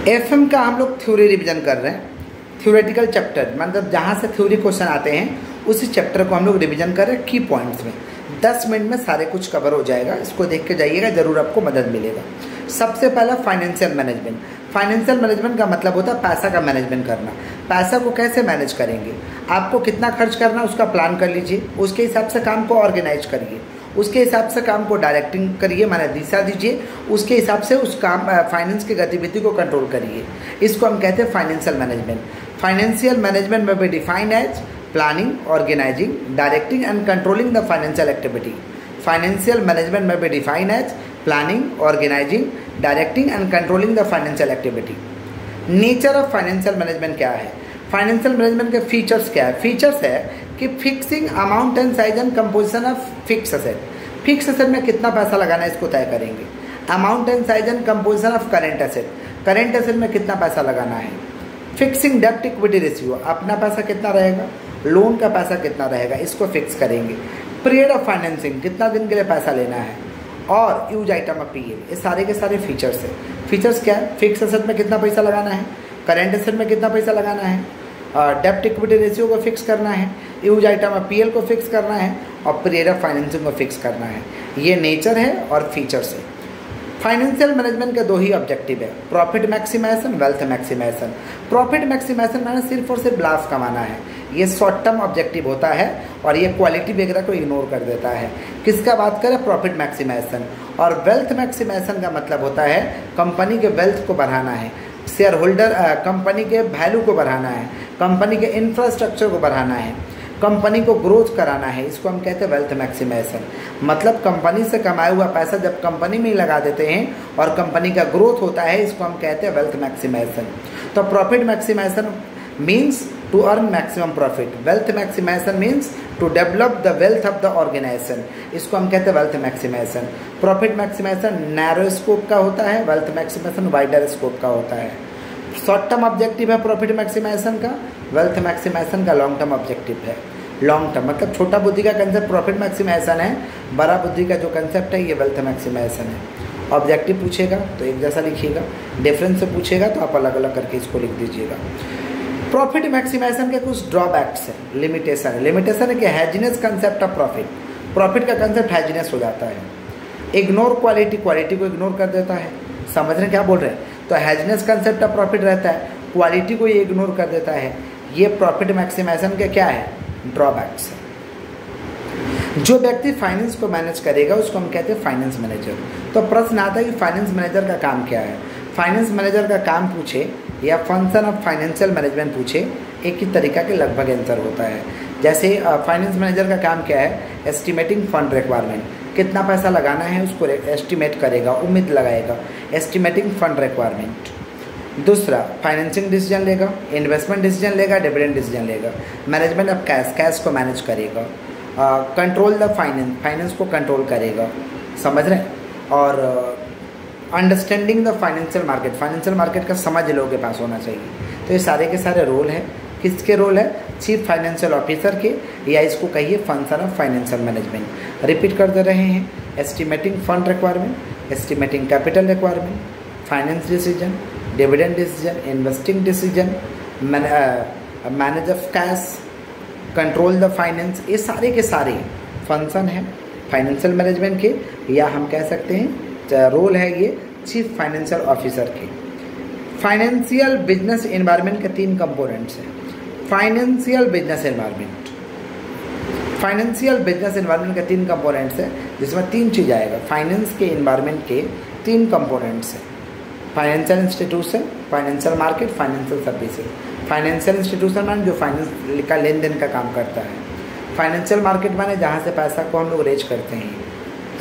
FM का हम लोग थ्योरी रिवीजन कर रहे हैं। थ्योरेटिकल चैप्टर मतलब जहाँ से थ्योरी क्वेश्चन आते हैं उसी चैप्टर को हम लोग रिवीजन कर रहे हैं की पॉइंट्स में। 10 मिनट में सारे कुछ कवर हो जाएगा, इसको देख के जाइएगा, ज़रूर आपको मदद मिलेगा। सबसे पहला फाइनेंशियल मैनेजमेंट। फाइनेंशियल मैनेजमेंट का मतलब होता है पैसा का मैनेजमेंट करना। पैसा को कैसे मैनेज करेंगे, आपको कितना खर्च करना है उसका प्लान कर लीजिए, उसके हिसाब से काम को ऑर्गेनाइज करिए, उसके हिसाब से काम को डायरेक्टिंग करिए, माने दिशा दीजिए, उसके हिसाब से उस काम फाइनेंस की गतिविधि को कंट्रोल करिए। इसको हम कहते हैं फाइनेंशियल मैनेजमेंट। फाइनेंशियल मैनेजमेंट में be defined as planning, organising, directing and controlling the financial activity. Financial management में be defined as planning, organising, directing and controlling the financial activity. Nature of financial management क्या है, financial management के features क्या है। Features है कि fixing amount and size and composition of fix asset. Fix asset में कितना पैसा लगाना है इसको तय करेंगे। Amount and size and composition of current asset, current asset में कितना पैसा लगाना है। फिक्सिंग डेब्ट इक्विटी रेशियो, अपना पैसा कितना रहेगा, लोन का पैसा कितना रहेगा, इसको फिक्स करेंगे। पीरियड ऑफ फाइनेंसिंग, कितना दिन के लिए पैसा लेना है, और यूज आइटम ऑफ पीएल। ये सारे के सारे फीचर्स है। फीचर्स क्या है, फिक्स असेट में कितना पैसा लगाना है, करेंट असेट में कितना पैसा लगाना है, डेब्ट इक्विटी रेशियो को फिक्स करना है, यूज आइटम ऑफ पीएल को फिक्स करना है, और पीरियड ऑफ फाइनेंसिंग को फिक्स करना है। ये नेचर है और फीचर्स है। फाइनेंशियल मैनेजमेंट के दो ही ऑब्जेक्टिव है, profit maximisation, wealth maximisation. Profit maximisation मैंने सिर्फ और सिर्फ लाभ कमाना है, ये शॉर्ट टर्म ऑब्जेक्टिव होता है और ये क्वालिटी वगैरह को इग्नोर कर देता है। किसका बात करें, प्रॉफिट मैक्सिमाइजेशन। और वेल्थ मैक्सिमाइजेशन का मतलब होता है कंपनी के वेल्थ को बढ़ाना है, शेयर होल्डर कंपनी के वैल्यू को बढ़ाना है, कंपनी के इंफ्रास्ट्रक्चर को बढ़ाना है, कंपनी को ग्रोथ कराना है। इसको हम कहते हैं वेल्थ मैक्सिमाइजेशन। मतलब कंपनी से कमाया हुआ पैसा जब कंपनी में ही लगा देते हैं और कंपनी का ग्रोथ होता है, इसको हम कहते हैं वेल्थ मैक्सिमाइजेशन। तो profit maximisation means to earn maximum profit, wealth maximisation means to develop the wealth of the organisation, इसको हम कहते हैं wealth maximisation. Profit maximisation narrow scope का होता है, वेल्थ मैक्सिमाइजेशन वाइडर स्कोप का होता है। शॉर्ट टर्म ऑब्जेक्टिव है प्रॉफिट मैक्सिमाइजेशन का, वेल्थ मैक्सिमाइजेशन का लॉन्ग टर्म ऑब्जेक्टिव है। लॉन्ग टर्म मतलब छोटा बुद्धि का कंसेप्ट प्रॉफिट मैक्सिमाइजेशन है, बड़ा बुद्धि का जो कंसेप्ट है ये वेल्थ मैक्सिमाइजेशन है। ऑब्जेक्टिव पूछेगा तो एक जैसा लिखिएगा, डिफरेंस से पूछेगा तो आप अलग अलग करके इसको लिख दीजिएगा। प्रॉफिट मैक्सिमाइजेशन के कुछ ड्रॉबैक्स है, लिमिटेशन है। लिमिटेशन है कि haziness concept of profit, profit का कंसेप्ट हैजीनेस हो जाता है। इग्नोर क्वालिटी, क्वालिटी को इग्नोर कर देता है। समझ रहे क्या बोल रहे हैं, तो हैजीनेस कंसेप्ट ऑफ प्रॉफिट रहता है, क्वालिटी को ये इग्नोर कर देता है। ये प्रॉफिट मैक्सिमाइजेशन के क्या है, ड्रॉबैक्स है। जो व्यक्ति फाइनेंस को मैनेज करेगा उसको हम कहते हैं फाइनेंस मैनेजर। तो प्रश्न आता है कि फाइनेंस मैनेजर का काम क्या है। फाइनेंस मैनेजर का काम पूछे या फंक्शन ऑफ फाइनेंशियल मैनेजमेंट पूछे, एक ही तरीका के लगभग आंसर होता है। जैसे फाइनेंस मैनेजर का काम क्या है, एस्टिमेटिंग फंड रिक्वायरमेंट, कितना पैसा लगाना है उसको एस्टिमेट करेगा, उम्मीद लगाएगा, एस्टिमेटिंग फंड रिक्वायरमेंट। दूसरा फाइनेंसिंग डिसीजन लेगा, इन्वेस्टमेंट डिसीजन लेगा, डिविडेंड डिसीजन लेगा, मैनेजमेंट ऑफ कैश, कैश को मैनेज करेगा, कंट्रोल द फाइनेंस, फाइनेंस को कंट्रोल करेगा। समझ रहे हैं। और understanding the financial market, financial market का समझ लोगों के पास होना चाहिए। तो ये सारे के सारे रोल हैं। किसके रोल है, चीफ फाइनेंशियल ऑफिसर के, या इसको कहिए function of financial management. Repeat कर दे रहे हैं, estimating fund requirement, estimating capital requirement, finance decision, dividend decision, investing decision, manage of cash, control the finance. ये सारे के सारे फंक्शन हैं फाइनेंशियल मैनेजमेंट के, या हम कह सकते हैं रोल है ये चीफ फाइनेंशियल ऑफिसर के। फाइनेंशियल बिजनेस एनवायरनमेंट के 3 कंपोनेंट्स हैं। Financial business environment, financial business environment के 3 कंपोनेंट्स हैं, जिसमें 3 चीज़ आएगा। फाइनेंस के एनवायरनमेंट के 3 कंपोनेंट्स हैं, financial institution, financial market, financial services. Financial institution माने जो फाइनेंस का लेन देन का काम करता है। फाइनेंशियल मार्केट माने जहाँ से पैसा को हम लोग रेज करते हैं,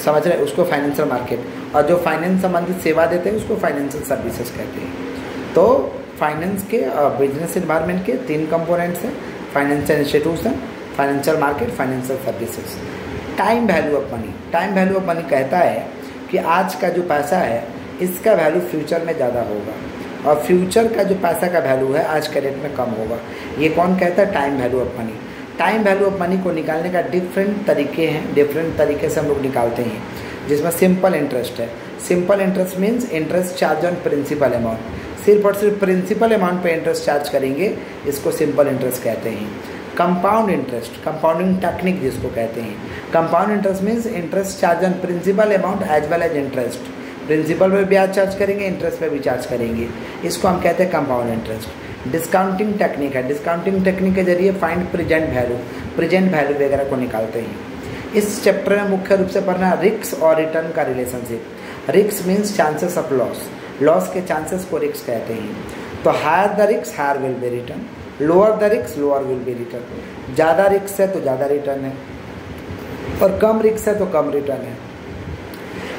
समझ रहे, उसको फाइनेंशियल मार्केट। और जो फाइनेंस संबंधित सेवा देते हैं उसको फाइनेंशियल सर्विसेज कहते हैं। तो फाइनेंस के बिजनेस एनवायरनमेंट के 3 कंपोनेंट्स हैं, financial institution, financial market, financial services. Time value of money, time value of money कहता है कि आज का जो पैसा है इसका वैल्यू फ्यूचर में ज़्यादा होगा, और फ्यूचर का जो पैसा का वैल्यू है आज के रेट में कम होगा। ये कौन कहता है, time value of money. Time value of money को निकालने का डिफरेंट तरीके हैं, डिफरेंट तरीके से हम लोग निकालते हैं, जिसमें सिंपल इंटरेस्ट है। Simple interest means interest charge on principal amount. सिर्फ और सिर्फ प्रिंसिपल अमाउंट पे इंटरेस्ट चार्ज करेंगे, इसको सिंपल इंटरेस्ट कहते हैं। कंपाउंड इंटरेस्ट, कंपाउंडिंग टेक्निक जिसको कहते हैं। Compound interest means interest charge on principal amount as well as interest. Principal पे ब्याज चार्ज करेंगे, इंटरेस्ट पे भी चार्ज करेंगे, इसको हम कहते हैं कंपाउंड इंटरेस्ट। डिस्काउंटिंग टेक्निक है, डिस्काउंटिंग टेक्निक के जरिए फाइंड प्रेजेंट वैल्यू वगैरह को निकालते हैं। इस चैप्टर में मुख्य रूप से पढ़ना रिस्क और रिटर्न का relationship. Risk means chances of loss, loss के चांसेस को रिस्क कहते हैं। तो higher the risk higher will be return, lower the risk lower will be return. ज़्यादा रिस्क है तो ज़्यादा रिटर्न है, और कम रिस्क है तो कम रिटर्न है।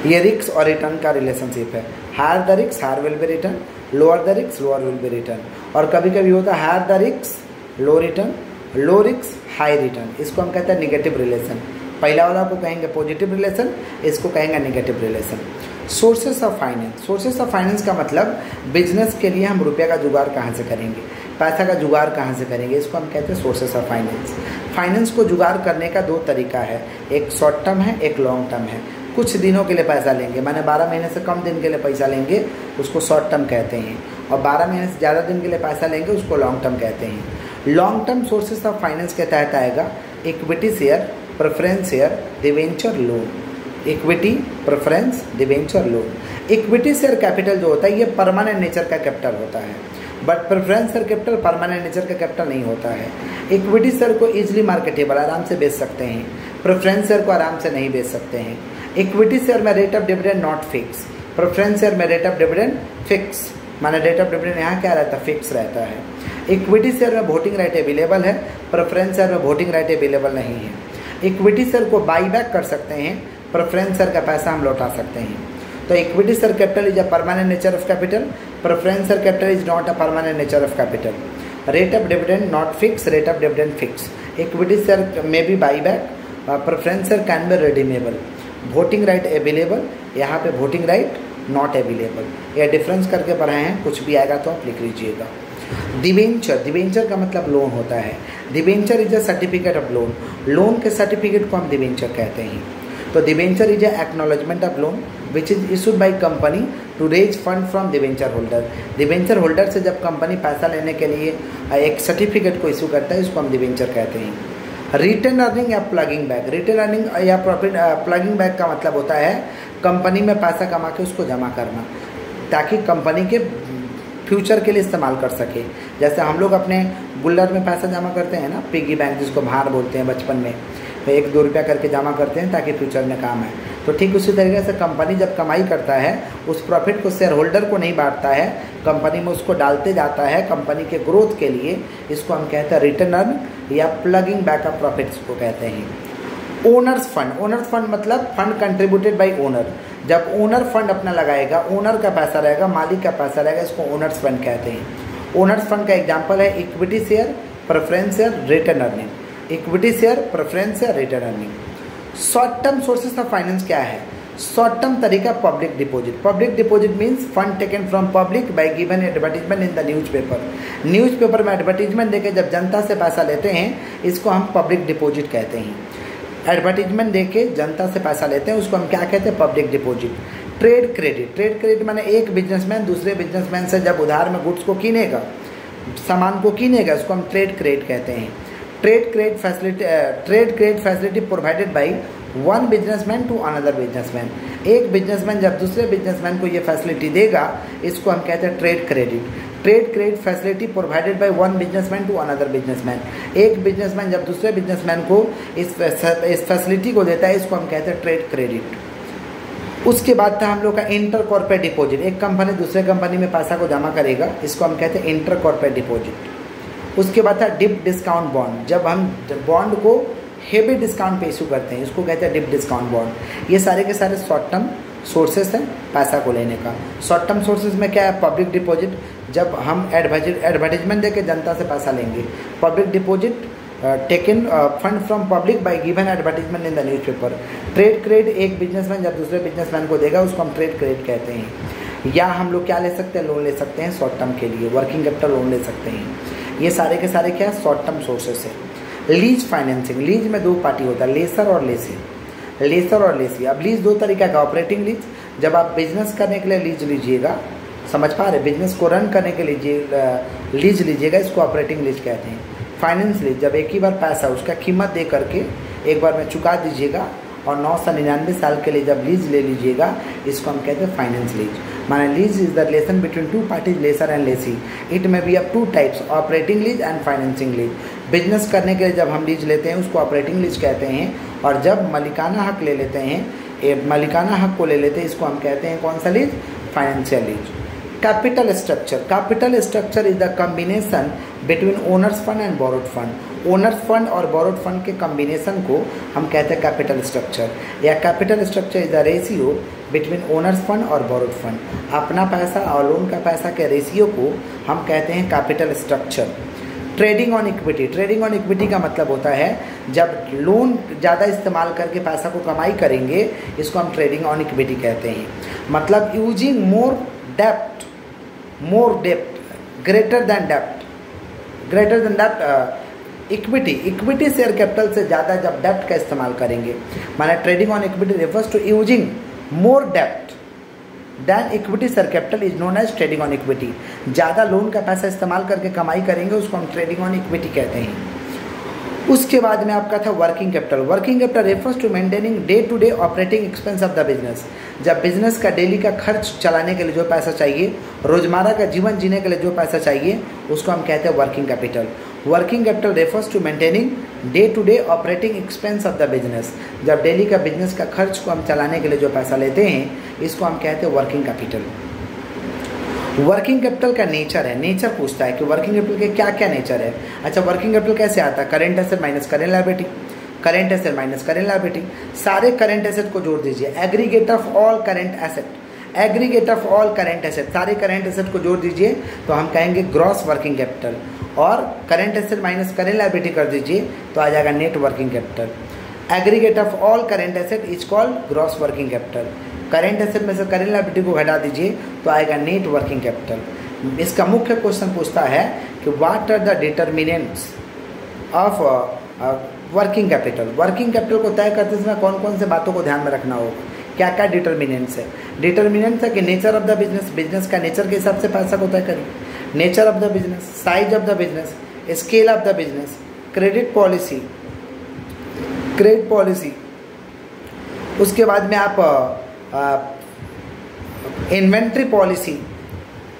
ये रिस्क और रिटर्न का रिलेशनशिप है। Higher the risk higher will be return, lower the risk lower will be return. और कभी कभी होता है higher the risk low return, low risk high return, इसको हम कहते हैं निगेटिव रिलेशन। पहला वाला को कहेंगे पॉजिटिव रिलेशन, इसको कहेंगे negative relation. Sources of finance, sources of finance का मतलब बिजनेस के लिए हम रुपये का जुगाड़ कहाँ से करेंगे, पैसा का जुगाड़ कहाँ से करेंगे, इसको हम कहते हैं सोर्सेस ऑफ फाइनेंस। फाइनेंस को जुगाड़ करने का दो तरीका है, एक शॉर्ट टर्म है, एक लॉन्ग टर्म है। कुछ दिनों के लिए पैसा लेंगे, माने 12 महीने से कम दिन के लिए पैसा लेंगे, उसको शॉर्ट टर्म कहते हैं, और 12 महीने से ज़्यादा दिन के लिए पैसा लेंगे, उसको लॉन्ग टर्म कहते हैं। Long term sources of finance के तहत आएगा equity share, preference share, debenture loan. Equity, preference, debenture loan. Equity share capital जो होता है ये परमानेंट नेचर का कैपिटल होता है, but preference share capital permanent nature का कैपिटल नहीं होता है। इक्विटी शेयर को इजीली मार्केटेबल, आराम से बेच सकते हैं, प्रेफरेंस शेयर को आराम से नहीं बेच सकते हैं। इक्विटी शेयर में rate of dividend not fix, preference share में रेट ऑफ डिविडेंड फिक्स, माने रेट ऑफ डिविडेंड यहाँ क्या रहता है, फिक्स रहता है। इक्विटी शेयर में वोटिंग राइट अवेलेबल है, प्रेफरेंस शेयर में वोटिंग राइट अवेलेबल नहीं है। इक्विटी शेयर को बाई बैक कर सकते हैं, प्रेफरेंस शेयर का पैसा हम लौटा सकते हैं। तो equity share capital is a permanent nature of capital, preference share capital is not a permanent nature of capital. Rate of dividend not fix, rate of dividend fix. Equity share में भी by back, preference share can be redeemable. Voting right available, यहाँ पे voting right not available. यह difference करके पढ़ाए हैं, कुछ भी आएगा तो आप लिख लीजिएगा। डिवेंचर, डिवेंचर का मतलब लोन होता है। Debenture is a certificate of loan, loan के सर्टिफिकेट को हम डिवेंचर कहते हैं। तो debenture is a acknowledgement of loan which is issued by company to raise fund from debenture holder. Debenture holder से जब कंपनी पैसा लेने के लिए एक सर्टिफिकेट को इशू करता है, इसको हम डिवेंचर कहते हैं। रिटर्न अर्निंग या प्लगिंग बैक, रिटर्न अर्निंग या प्रॉफिट प्लगिंग बैक का मतलब होता है कंपनी में पैसा कमा के उसको जमा करना, ताकि कंपनी के फ्यूचर के लिए इस्तेमाल कर सके। जैसे हम लोग अपने गुल्लर में पैसा जमा करते हैं ना, पिगी बैंक जिसको भार बोलते हैं, बचपन में 1-2 रुपया करके जमा करते हैं ताकि फ्यूचर में काम है। तो ठीक उसी तरीके से कंपनी जब कमाई करता है, उस प्रॉफिट को शेयर होल्डर को नहीं बांटता है, कंपनी में उसको डालते जाता है कंपनी के ग्रोथ के लिए, इसको हम कहते हैं रिटर्न अर्न या प्लगिंग बैक ऑफ प्रॉफिट्स को कहते हैं। ओनर्स फंड, ओनर्स फंड मतलब फंड कंट्रीब्यूटेड बाय ओनर। जब ओनर फंड अपना लगाएगा, ओनर का पैसा रहेगा, मालिक का पैसा रहेगा, इसको ओनर्स फंड कहते हैं। ओनर्स फंड का एग्जाम्पल है equity share, preference share, return earning. Equity share, preference share, return earning. Short term sources of finance क्या है? शॉर्ट टर्म तरीका public deposit. Public deposit means fund taken from public bye given advertisement in the newspaper. Newspaper में advertisement देके जब जनता से पैसा लेते हैं, इसको हम पब्लिक डिपॉजिट कहते हैं। एडवर्टीजमेंट देके जनता से पैसा लेते हैं, उसको हम क्या कहते हैं? Public deposit. Trade credit, trade credit माने एक बिजनेसमैन दूसरे बिजनेसमैन से जब उधार में गुड्स को किनेगा, सामान को किनेगा, उसको हम ट्रेड क्रेडिट कहते हैं। Trade credit facility provided by one businessman to another businessman. एक बिजनेसमैन जब दूसरे बिजनेसमैन को ये फैसिलिटी देगा, इसको हम कहते हैं trade credit. Trade credit facility provided by one businessman to another businessman. एक बिजनेसमैन जब दूसरे बिजनेसमैन को इस फैसिलिटी को देता है, इसको हम कहते हैं ट्रेड क्रेडिट। उसके बाद था हम लोग का इंटर कॉर्पोरेट डिपॉजिट। एक कंपनी दूसरे कंपनी में पैसा को जमा करेगा, इसको हम कहते हैं इंटर कॉर्पोरेट डिपॉजिट। उसके बाद था डिप डिस्काउंट बॉन्ड। जब हम बॉन्ड को हेवी डिस्काउंट पे इशू करते हैं, इसको कहते हैं डिप डिस्काउंट बॉन्ड। ये सारे के सारे शॉर्ट टर्म सोर्सेस हैं पैसा को लेने का। शॉर्ट टर्म सोर्सेज में क्या है? पब्लिक डिपॉजिट, जब हम एडवर्टीजमेंट देके जनता से पैसा लेंगे। Public deposit taken fund from public bye given advertisement in the newspaper. Trade credit, एक बिजनेसमैन जब दूसरे बिजनेसमैन को देगा, उसको हम ट्रेड क्रेडिट कहते हैं। या हम लोग क्या ले सकते हैं? लोन ले सकते हैं शॉर्ट टर्म के लिए, वर्किंग कैपिटल लोन ले सकते हैं। ये सारे के सारे क्या है? शॉर्ट टर्म सोर्सेस है। लीज फाइनेंसिंग, लीज में दो पार्टी होता है, लेसर और लेसी। लेसर और लेसी। अब लीज दो तरीका का, ऑपरेटिंग लीज, जब आप बिजनेस करने के लिए लीज लीजिएगा, समझ पा रहे? बिजनेस को रन करने के लिए लीज लीजिएगा, इसको ऑपरेटिंग लीज कहते हैं। फाइनेंस लीज, जब एक ही बार पैसा उसका कीमत दे करके एक बार में चुका दीजिएगा और 9 से 99 साल के लिए जब लीज ले लीजिएगा, इसको हम कहते हैं फाइनेंस लीज। माने lease is the relation between two parties, lessor and lessee. It may be of 2 types, operating lease and financing lease. Business करने के लिए जब हम लीज लेते हैं उसको ऑपरेटिंग लीज कहते हैं, और जब मालिकाना हक ले लेते हैं, मालिकाना हक को ले लेते हैं, इसको हम कहते हैं कौन सा lease? Financial lease. Capital structure, capital structure is the combination between owner's fund and borrowed fund. Owner's fund और बोरोड फंड के कॉम्बिनेशन को हम कहते हैं कैपिटल स्ट्रक्चर, या capital structure is the ratio between owner's fund और borrowed fund. अपना पैसा और लोन का पैसा के रेशियो को हम कहते हैं capital structure. Trading on equity, trading on equity का मतलब होता है जब लोन ज़्यादा इस्तेमाल करके पैसा को कमाई करेंगे, इसको हम ट्रेडिंग ऑन इक्विटी कहते हैं। मतलब यूजिंग मोर डेप्ट, मोर डेप्ट ग्रेटर देन डेप्ट, ग्रेटर देन डेप्ट इक्विटी, इक्विटी शेयर कैपिटल से ज़्यादा जब डेप्ट का इस्तेमाल करेंगे, माने trading on equity refers to using more dept then equity share capital is known as trading on equity. ज़्यादा लोन का पैसा इस्तेमाल करके कमाई करेंगे, उसको हम ट्रेडिंग ऑन इक्विटी कहते हैं। उसके बाद में आपका था working capital. Working capital refers to maintaining day to day operating expense of the business. जब बिजनेस का डेली का खर्च चलाने के लिए जो पैसा चाहिए, रोजमर्रा का जीवन जीने के लिए जो पैसा चाहिए, उसको हम कहते हैं working capital. Working capital refers to maintaining day to day operating expense of the business. जब डेली का बिजनेस का खर्च को हम चलाने के लिए जो पैसा लेते हैं, इसको हम कहते हैं वर्किंग कैपिटल। वर्किंग कैपिटल का नेचर है, नेचर पूछता है कि वर्किंग कैपिटल के क्या क्या नेचर है। अच्छा, वर्किंग कैपिटल कैसे आता है? Current asset minus current liability, current asset minus current liability. सारे करेंट एसेट को जोड़ दीजिए, aggregate of all current asset, aggregate of all current asset, सारे करेंट एसेट को जोड़ दीजिए तो हम कहेंगे ग्रॉस वर्किंग कैपिटल। और current asset minus current liability कर दीजिए तो आ जाएगा net working capital. Aggregate of all current asset is called gross working capital. Current asset में से करेंट लायबिलिटी को घटा दीजिए तो आएगा नेट वर्किंग कैपिटल। इसका मुख्य क्वेश्चन पूछता है कि what are the determinants of working capital. Working capital को तय करते समय कौन कौन से बातों को ध्यान में रखना होगा, क्या क्या डिटर्मिनेंट्स है? डिटर्मिनेंट्स है कि nature of the business, business का नेचर के हिसाब से पैसा को तय करिए। Nature of the business, size of the business, scale of the business, credit policy, credit policy. उसके बाद में आप इन्वेंट्री पॉलिसी,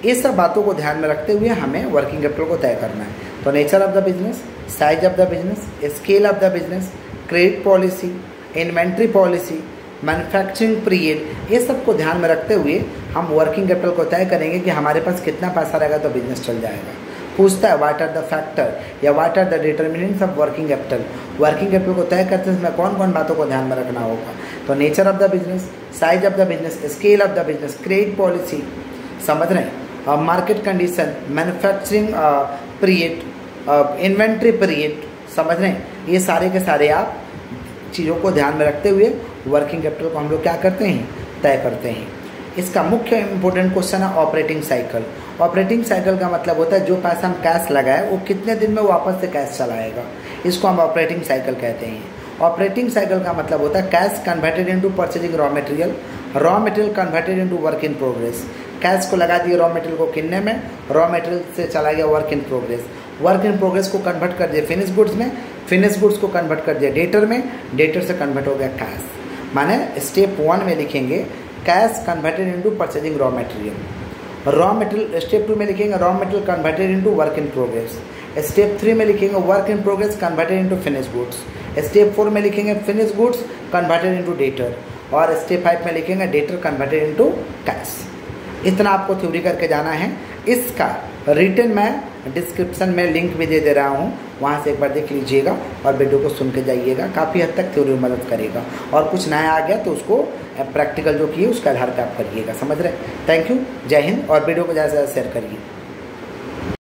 ये सब बातों को ध्यान में रखते हुए हमें वर्किंग कैपिटल को तय करना है। तो nature of the business, size of the business, scale of the business, credit policy, inventory policy, manufacturing period, ये सब को ध्यान में रखते हुए हम वर्किंग कैपिटल को तय करेंगे कि हमारे पास कितना पैसा रहेगा तो बिजनेस चल जाएगा। पूछता है व्हाट आर द फैक्टर या what are the determinants of working capital. Working capital को तय करते समय कौन कौन बातों को ध्यान में रखना होगा? तो nature of the business, size of the business, scale of the business, credit policy, समझ रहे हैं, market condition, manufacturing period, inventory period, समझ रहे हैं। ये सारे के सारे आप चीज़ों को ध्यान में रखते हुए वर्किंग कैपिटल को हम लोग क्या करते हैं? तय करते हैं। इसका मुख्य इंपॉर्टेंट क्वेश्चन है ऑपरेटिंग साइकिल। ऑपरेटिंग साइकिल का मतलब होता है जो पैसा हम कैश लगाए वो कितने दिन में वापस से कैश चलाएगा, इसको हम ऑपरेटिंग साइकिल कहते हैं। ऑपरेटिंग साइकिल का मतलब होता है cash converted into purchasing raw material, raw material converted into work in progress. Cash को लगा दिए रॉ मटेरियल को किनने में, रॉ मटेरियल से चला गया work in progress, work in progress को कन्वर्ट कर दिए फिनिश गुड्स में, फिनिश गुड्स को कन्वर्ट कर दिया डेटर में, डेटर से कन्वर्ट हो गया कैश। माने स्टेप 1 में लिखेंगे cash converted into purchasing raw material, raw material step 2 में लिखेंगे raw material converted into work in progress, step 3 में लिखेंगे work in progress converted into finish goods, step 4 में लिखेंगे finish goods converted into debtor, और step 5 में लिखेंगे debtor converted into cash. इतना आपको थ्योरी करके जाना है। इसका रिटन मैं डिस्क्रिप्शन में लिंक भी दे दे रहा हूँ, वहाँ से एक बार देख लीजिएगा और वीडियो को सुन के जाइएगा, काफ़ी हद तक थ्योरी में मदद करेगा। और कुछ नया आ गया तो उसको प्रैक्टिकल जो किए उसके आधार पर आप करिएगा, समझ रहे। थैंक यू, जय हिंद, और वीडियो को ज़्यादा से ज़्यादा शेयर करिए।